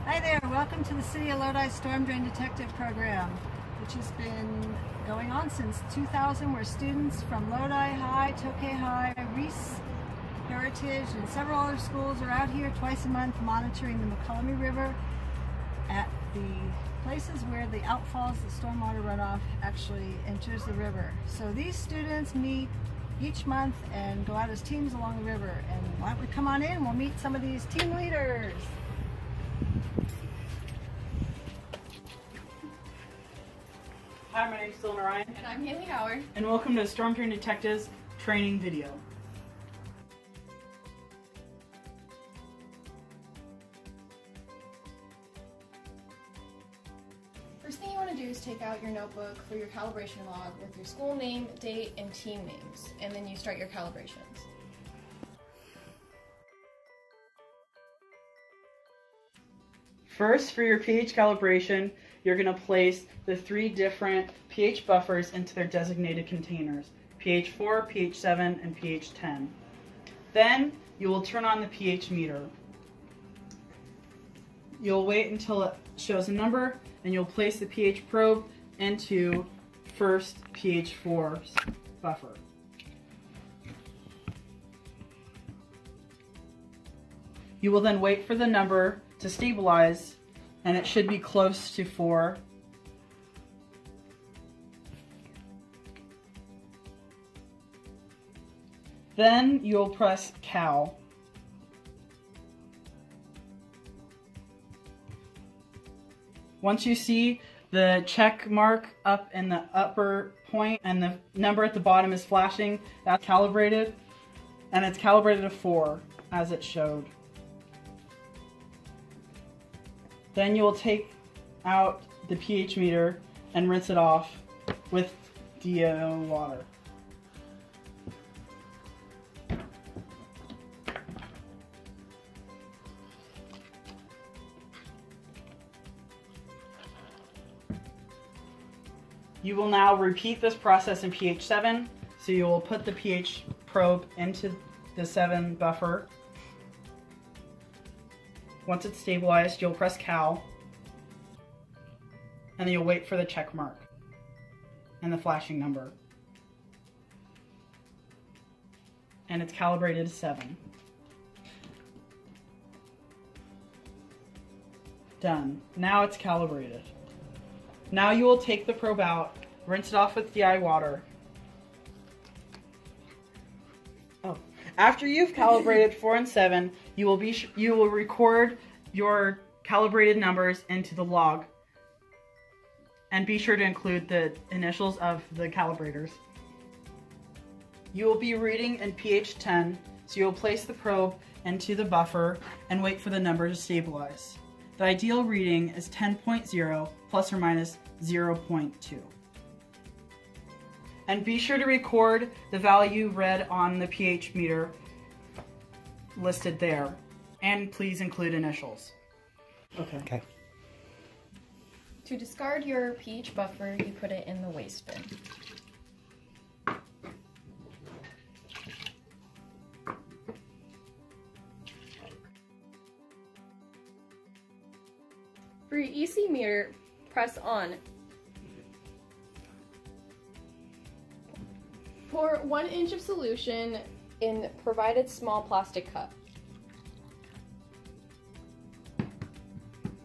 Hi there, welcome to the City of Lodi Storm Drain Detective Program, which has been going on since 2000, where students from Lodi High, Tokay High, Reese, Heritage, and several other schools are out here twice a month monitoring the McCollum River at the places where the outfalls, the stormwater runoff, actually enters the river. So these students meet each month and go out as teams along the river. And why don't we come on in, we'll meet some of these team leaders. Hi, my name is Dylan Ryan. And I'm Haley Howard. And welcome to Storm Drain Detectives training video. First thing you want to do is take out your notebook for your calibration log with your school name, date, and team names, and then you start your calibrations. First, for your pH calibration, you're going to place the 3 different pH buffers into their designated containers, pH 4, pH 7, and pH 10. Then, you will turn on the pH meter. You'll wait until it shows a number, and you'll place the pH probe into first pH 4 buffer. You will then wait for the number to stabilize, and it should be close to 4. Then you'll press Cal. Once you see the check mark up in the upper point and the number at the bottom is flashing, that's calibrated, and it's calibrated to 4 as it showed. Then you will take out the pH meter and rinse it off with DO water. You will now repeat this process in pH 7, so you will put the pH probe into the 7 buffer. Once it's stabilized, you'll press Cal, and then you'll wait for the check mark and the flashing number. And it's calibrated to 7. Done. Now it's calibrated. Now you will take the probe out, rinse it off with DI water. After you've calibrated 4 and 7, you will record your calibrated numbers into the log, and be sure to include the initials of the calibrators. You will be reading in pH 10, so you'll place the probe into the buffer and wait for the number to stabilize. The ideal reading is 10.0 plus or minus 0.2. And be sure to record the value read on the pH meter listed there. And please include initials. Okay. To discard your pH buffer, you put it in the waste bin. For your EC meter, press on. Pour 1 inch of solution in provided small plastic cup.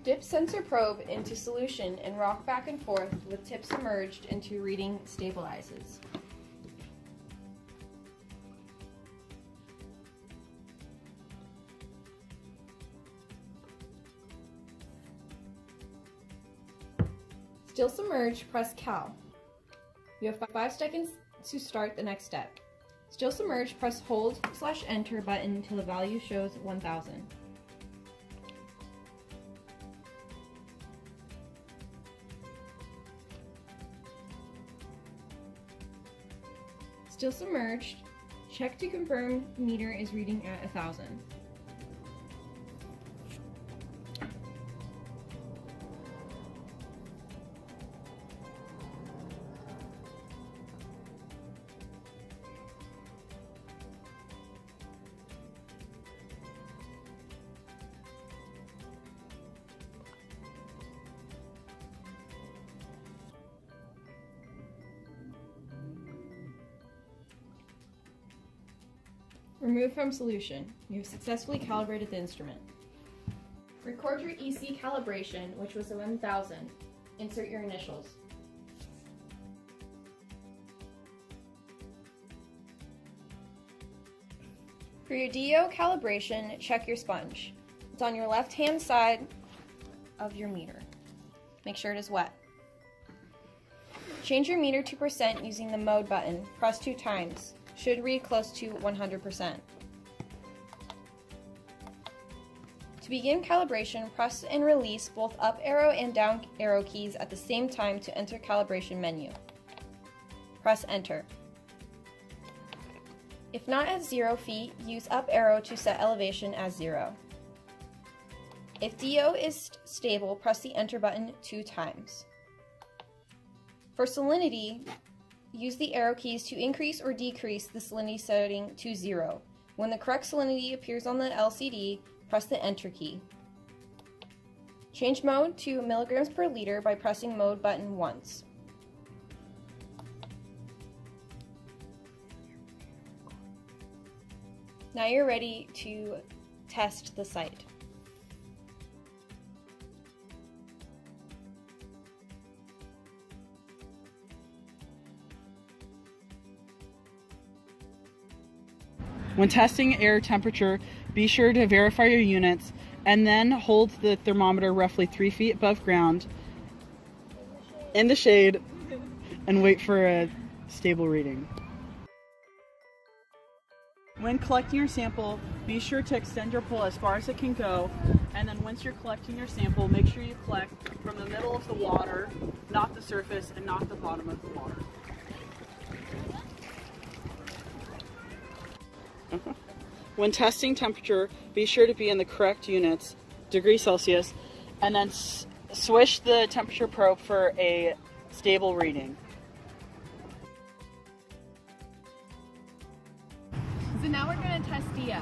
Dip sensor probe into solution and rock back and forth with tip submerged into reading stabilizes. Still submerged, press Cal. You have 5 seconds to start the next step. Still submerged, press hold/enter button until the value shows 1000. Still submerged, check to confirm meter is reading at 1000. Remove from solution. You have successfully calibrated the instrument. Record your EC calibration, which was a 1000. Insert your initials. For your DO calibration, check your sponge. It's on your left-hand side of your meter. Make sure it is wet. Change your meter to percent using the mode button. Press 2 times. Should read close to 100%. To begin calibration, press and release both up arrow and down arrow keys at the same time to enter calibration menu. Press enter. If not at 0 feet, use up arrow to set elevation as 0. If DO is stable, press the enter button 2 times. For salinity, use the arrow keys to increase or decrease the salinity setting to 0. When the correct salinity appears on the LCD, press the enter key. Change mode to milligrams per liter by pressing mode button once. Now you're ready to test the site. When testing air temperature, be sure to verify your units and then hold the thermometer roughly 3 feet above ground in the shade and wait for a stable reading. When collecting your sample, be sure to extend your pole as far as it can go, and then once you're collecting your sample, make sure you collect from the middle of the water, not the surface and not the bottom of the water. When testing temperature, be sure to be in the correct units, degrees Celsius, and then swish the temperature probe for a stable reading. So now we're going to test DO. You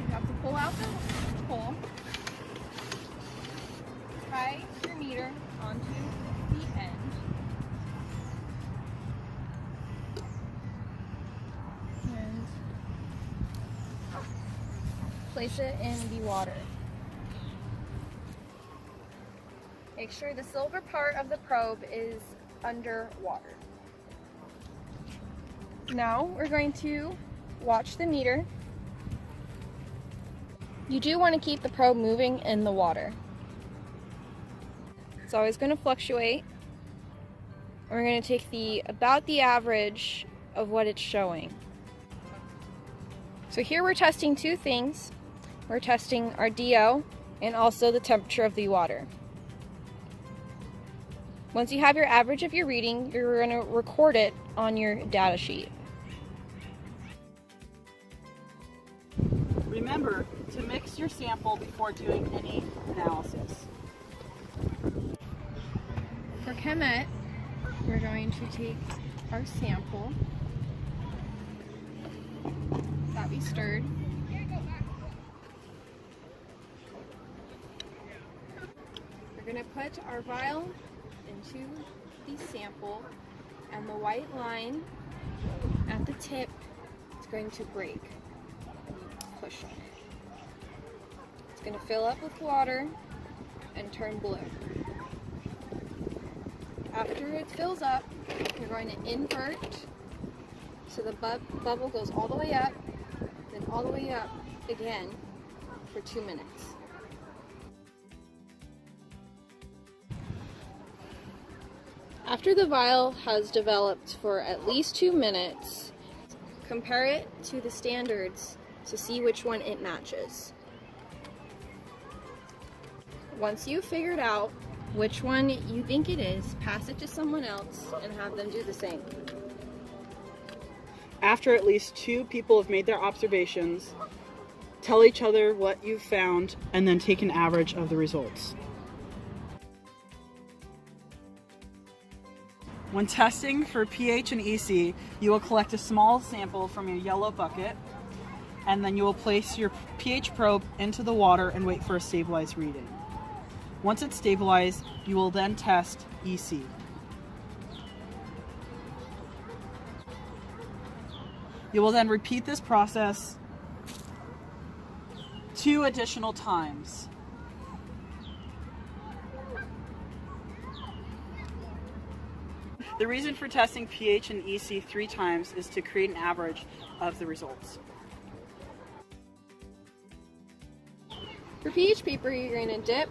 have to pull out the pole, tie your meter onto the end, and place it in the water. Make sure the silver part of the probe is under water. Now we're going to watch the meter. You do want to keep the probe moving in the water. It's always going to fluctuate. We're going to take about the average of what it's showing. So here we're testing 2 things. We're testing our DO and also the temperature of the water. Once you have your average of your reading, you're going to record it on your data sheet. Remember to mix your sample before doing any analysis. For Chemet, we're going to take our sample that we stirred. We're going to put our vial into the sample, and the white line at the tip is going to break. Push on it. It's going to fill up with water and turn blue. After it fills up, you're going to invert so the bubble goes all the way up, then all the way up again for 2 minutes. After the vial has developed for at least 2 minutes, compare it to the standards to see which one it matches. Once you've figured out which one you think it is, pass it to someone else and have them do the same. After at least 2 people have made their observations, tell each other what you've found and then take an average of the results. When testing for pH and EC, you will collect a small sample from your yellow bucket, and then you will place your pH probe into the water and wait for a stabilized reading. Once it's stabilized, you will then test EC. You will then repeat this process 2 additional times. The reason for testing pH and EC 3 times is to create an average of the results. For pH paper, you're going to dip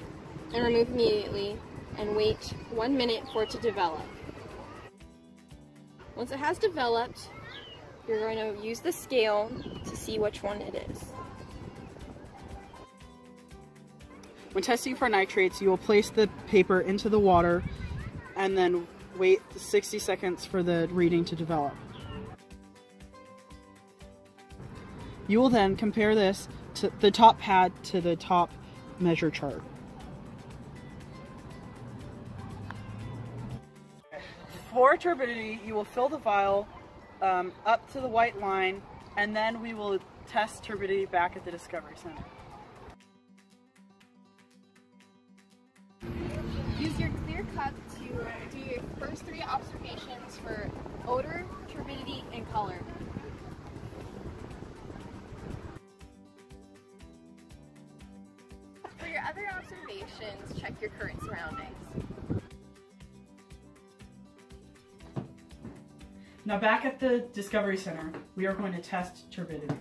and remove immediately and wait 1 minute for it to develop. Once it has developed, you're going to use the scale to see which one it is. When testing for nitrates, you will place the paper into the water and then wait 60 seconds for the reading to develop. You will then compare this to the top pad to the top measure chart. For turbidity, you will fill the vial up to the white line, and then we will test turbidity back at the Discovery Center. Use your clear cup to do your first 3 observations for odor, turbidity, and color. For your other observations, check your current surroundings. Now back at the Discovery Center, we are going to test turbidity.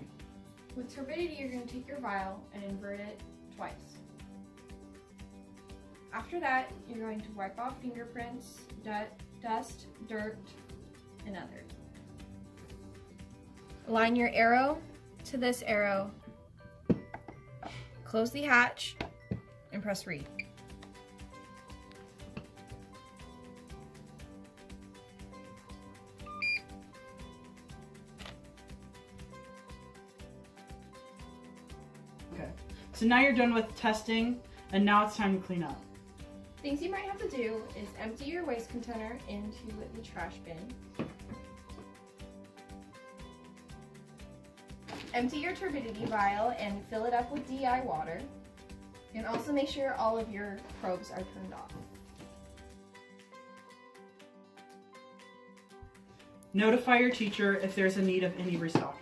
With turbidity, you're going to take your vial and invert it twice. After that, you're going to wipe off fingerprints, dust, dirt, and other. Align your arrow to this arrow, close the hatch, and press read. Okay, so now you're done with testing, and now it's time to clean up. Things you might have to do is empty your waste container into the trash bin. Empty your turbidity vial and fill it up with DI water. And also make sure all of your probes are turned off. Notify your teacher if there's a need of any restocking.